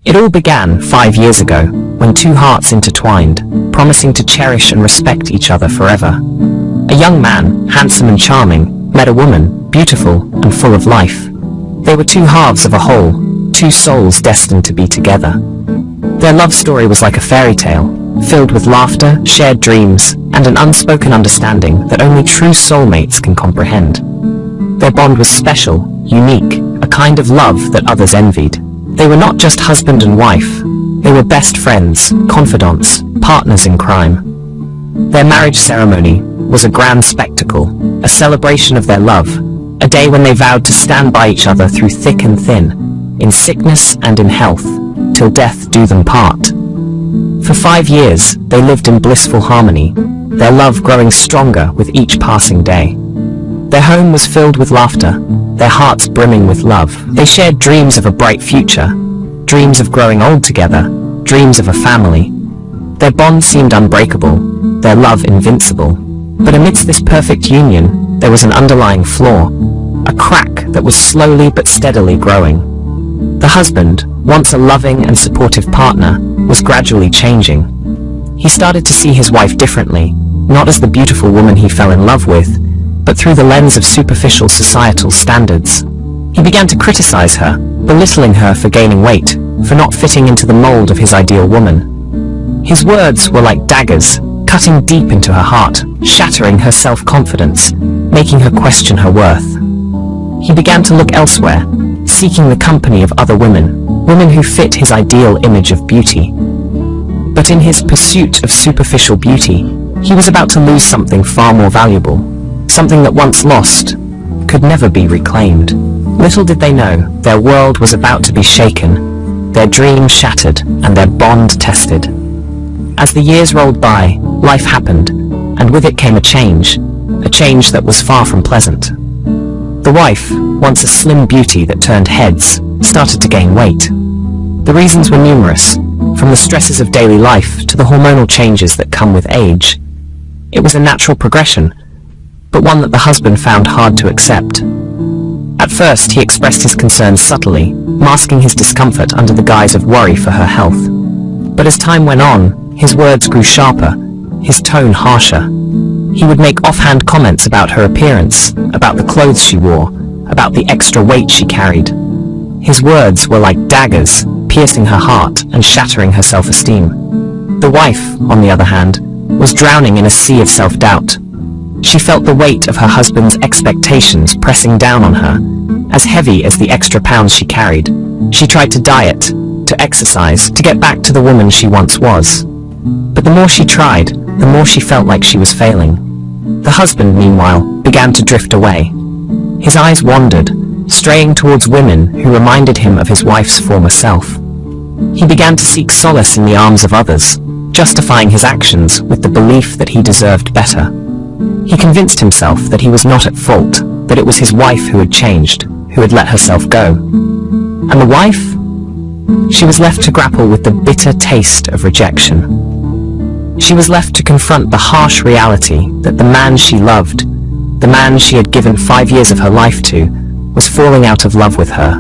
It all began 5 years ago, when two hearts intertwined, promising to cherish and respect each other forever. A young man, handsome and charming, met a woman, beautiful and full of life. They were two halves of a whole, two souls destined to be together. Their love story was like a fairy tale, filled with laughter, shared dreams, and an unspoken understanding that only true soulmates can comprehend. Their bond was special, unique, a kind of love that others envied. They were not just husband and wife, they were best friends, confidants, partners in crime. Their marriage ceremony was a grand spectacle, a celebration of their love, a day when they vowed to stand by each other through thick and thin, in sickness and in health, till death do them part. For 5 years, they lived in blissful harmony, their love growing stronger with each passing day. Their home was filled with laughter, their hearts brimming with love. They shared dreams of a bright future, dreams of growing old together, dreams of a family. Their bond seemed unbreakable, their love invincible. But amidst this perfect union, there was an underlying flaw, a crack that was slowly but steadily growing. The husband, once a loving and supportive partner, was gradually changing. He started to see his wife differently, not as the beautiful woman he fell in love with, but through the lens of superficial societal standards. He began to criticize her, belittling her for gaining weight, for not fitting into the mold of his ideal woman. His words were like daggers, cutting deep into her heart, shattering her self-confidence, making her question her worth. He began to look elsewhere, seeking the company of other women, women who fit his ideal image of beauty. But in his pursuit of superficial beauty, he was about to lose something far more valuable, something that once lost could never be reclaimed. Little did they know, their world was about to be shaken, their dreams shattered, and their bond tested. As the years rolled by, life happened, and with it came a change that was far from pleasant. The wife, once a slim beauty that turned heads, started to gain weight. The reasons were numerous, from the stresses of daily life to the hormonal changes that come with age. It was a natural progression, but one that the husband found hard to accept. At first, he expressed his concerns subtly, masking his discomfort under the guise of worry for her health. But as time went on, his words grew sharper, his tone harsher. He would make offhand comments about her appearance, about the clothes she wore, about the extra weight she carried. His words were like daggers, piercing her heart and shattering her self-esteem. The wife, on the other hand, was drowning in a sea of self-doubt. She felt the weight of her husband's expectations pressing down on her, as heavy as the extra pounds she carried. She tried to diet, to exercise, to get back to the woman she once was. But the more she tried, the more she felt like she was failing. The husband, meanwhile, began to drift away. His eyes wandered, straying towards women who reminded him of his wife's former self. He began to seek solace in the arms of others, justifying his actions with the belief that he deserved better. He convinced himself that he was not at fault, that it was his wife who had changed, who had let herself go. And the wife? She was left to grapple with the bitter taste of rejection. She was left to confront the harsh reality that the man she loved, the man she had given 5 years of her life to, was falling out of love with her.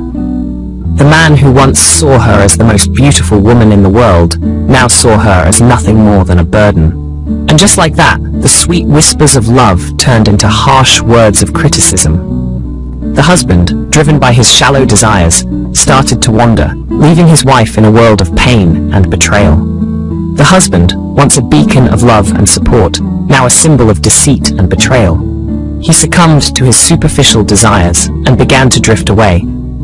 The man who once saw her as the most beautiful woman in the world, now saw her as nothing more than a burden. And just like that, the sweet whispers of love turned into harsh words of criticism. The husband, driven by his shallow desires, started to wander, leaving his wife in a world of pain and betrayal. The husband, once a beacon of love and support, now a symbol of deceit and betrayal. He succumbed to his superficial desires and began to drift away,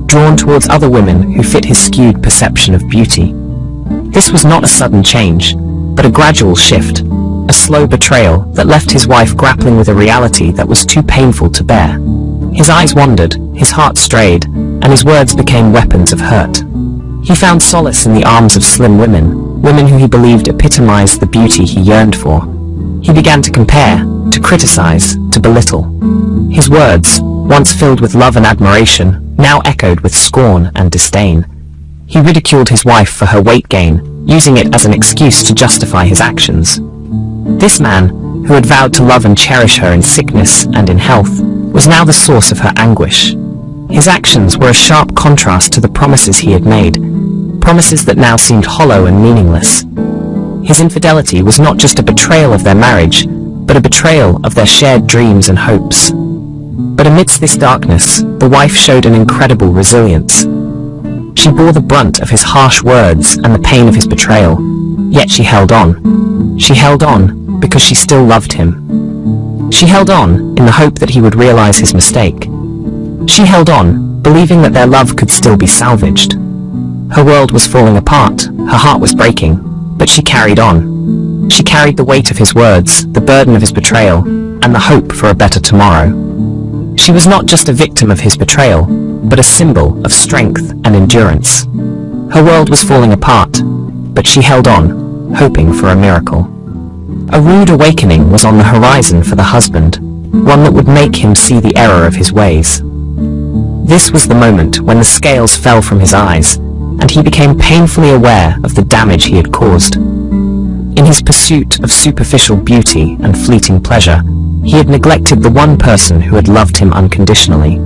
drawn towards other women who fit his skewed perception of beauty. This was not a sudden change, but a gradual shift, a slow betrayal that left his wife grappling with a reality that was too painful to bear. His eyes wandered, his heart strayed, and his words became weapons of hurt. He found solace in the arms of slim women, women who he believed epitomized the beauty he yearned for. He began to compare, to criticize, to belittle. His words, once filled with love and admiration, now echoed with scorn and disdain. He ridiculed his wife for her weight gain, using it as an excuse to justify his actions. This man, who had vowed to love and cherish her in sickness and in health, was now the source of her anguish. His actions were a sharp contrast to the promises he had made. promises that now seemed hollow and meaningless. His infidelity was not just a betrayal of their marriage, but a betrayal of their shared dreams and hopes. But amidst this darkness, the wife showed an incredible resilience. She bore the brunt of his harsh words and the pain of his betrayal, yet she held on. She held on because she still loved him. She held on in the hope that he would realize his mistake. She held on, believing that their love could still be salvaged. Her world was falling apart, her heart was breaking, but she carried on. She carried the weight of his words, the burden of his betrayal, and the hope for a better tomorrow. She was not just a victim of his betrayal, but a symbol of strength and endurance. Her world was falling apart, but she held on, hoping for a miracle. A rude awakening was on the horizon for the husband, one that would make him see the error of his ways. This was the moment when the scales fell from his eyes, and he became painfully aware of the damage he had caused. In his pursuit of superficial beauty and fleeting pleasure, he had neglected the one person who had loved him unconditionally.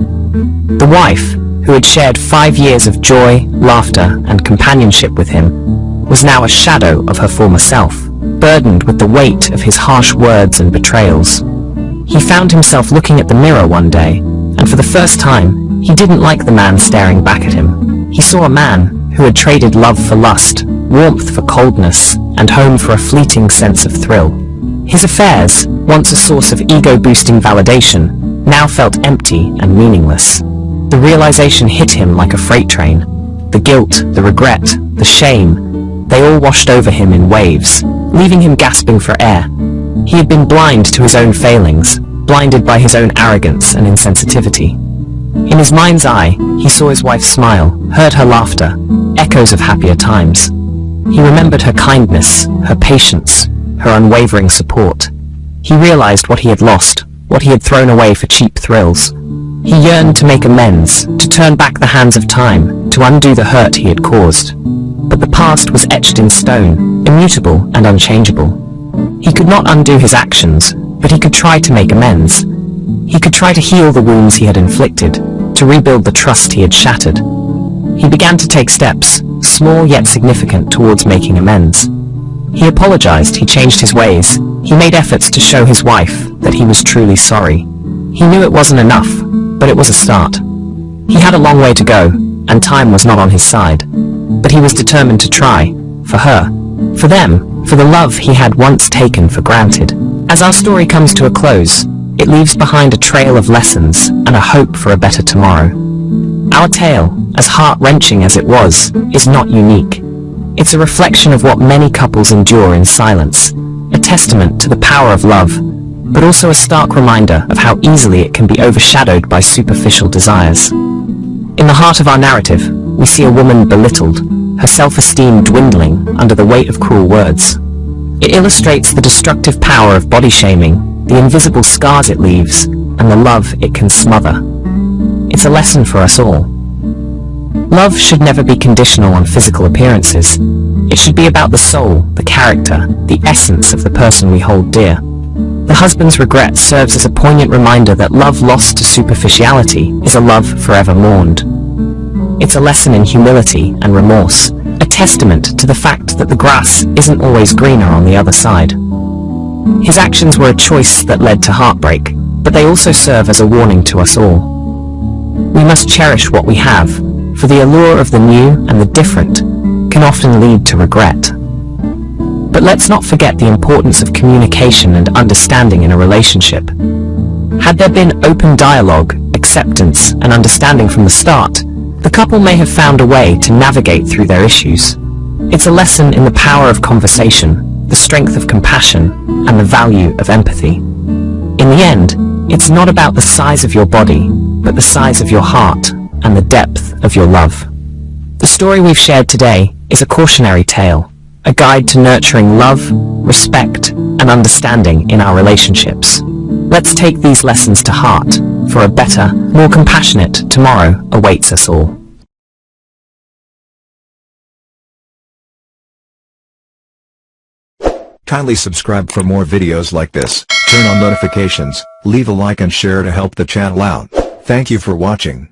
The wife, who had shared 5 years of joy, laughter, and companionship with him, was now a shadow of her former self, burdened with the weight of his harsh words and betrayals. He found himself looking at the mirror one day, and for the first time, he didn't like the man staring back at him. He saw a man who had traded love for lust, warmth for coldness, and home for a fleeting sense of thrill. His affairs, once a source of ego-boosting validation, now felt empty and meaningless. The realization hit him like a freight train. The guilt, the regret, the shame, they all washed over him in waves, leaving him gasping for air. He had been blind to his own failings, blinded by his own arrogance and insensitivity. In his mind's eye, he saw his wife smile, heard her laughter, echoes of happier times. He remembered her kindness, her patience, her unwavering support. He realized what he had lost, what he had thrown away for cheap thrills. He yearned to make amends, to turn back the hands of time, to undo the hurt he had caused. But the past was etched in stone, immutable and unchangeable. He could not undo his actions, but he could try to make amends. He could try to heal the wounds he had inflicted, to rebuild the trust he had shattered. He began to take steps, small yet significant, towards making amends. He apologized, he changed his ways, he made efforts to show his wife that he was truly sorry. He knew it wasn't enough, but it was a start. He had a long way to go, and time was not on his side. But he was determined to try, for her, for them, for the love he had once taken for granted. As our story comes to a close, it leaves behind a trail of lessons and a hope for a better tomorrow. Our tale, as heart-wrenching as it was, is not unique. It's a reflection of what many couples endure in silence, a testament to the power of love, but also a stark reminder of how easily it can be overshadowed by superficial desires. In the heart of our narrative, we see a woman belittled, her self-esteem dwindling under the weight of cruel words. It illustrates the destructive power of body shaming, the invisible scars it leaves, and the love it can smother. It's a lesson for us all. Love should never be conditional on physical appearances. It should be about the soul, the character, the essence of the person we hold dear. The husband's regret serves as a poignant reminder that love lost to superficiality is a love forever mourned. It's a lesson in humility and remorse, a testament to the fact that the grass isn't always greener on the other side. His actions were a choice that led to heartbreak, but they also serve as a warning to us all. We must cherish what we have, for the allure of the new and the different can often lead to regret. But let's not forget the importance of communication and understanding in a relationship. Had there been open dialogue, acceptance, and understanding from the start, the couple may have found a way to navigate through their issues. It's a lesson in the power of conversation, the strength of compassion, and the value of empathy. In the end, it's not about the size of your body, but the size of your heart and the depth of your love. The story we've shared today is a cautionary tale, a guide to nurturing love, respect, and understanding in our relationships. Let's take these lessons to heart, for a better, more compassionate tomorrow awaits us all. Kindly subscribe for more videos like this, turn on notifications, leave a like and share to help the channel out. Thank you for watching.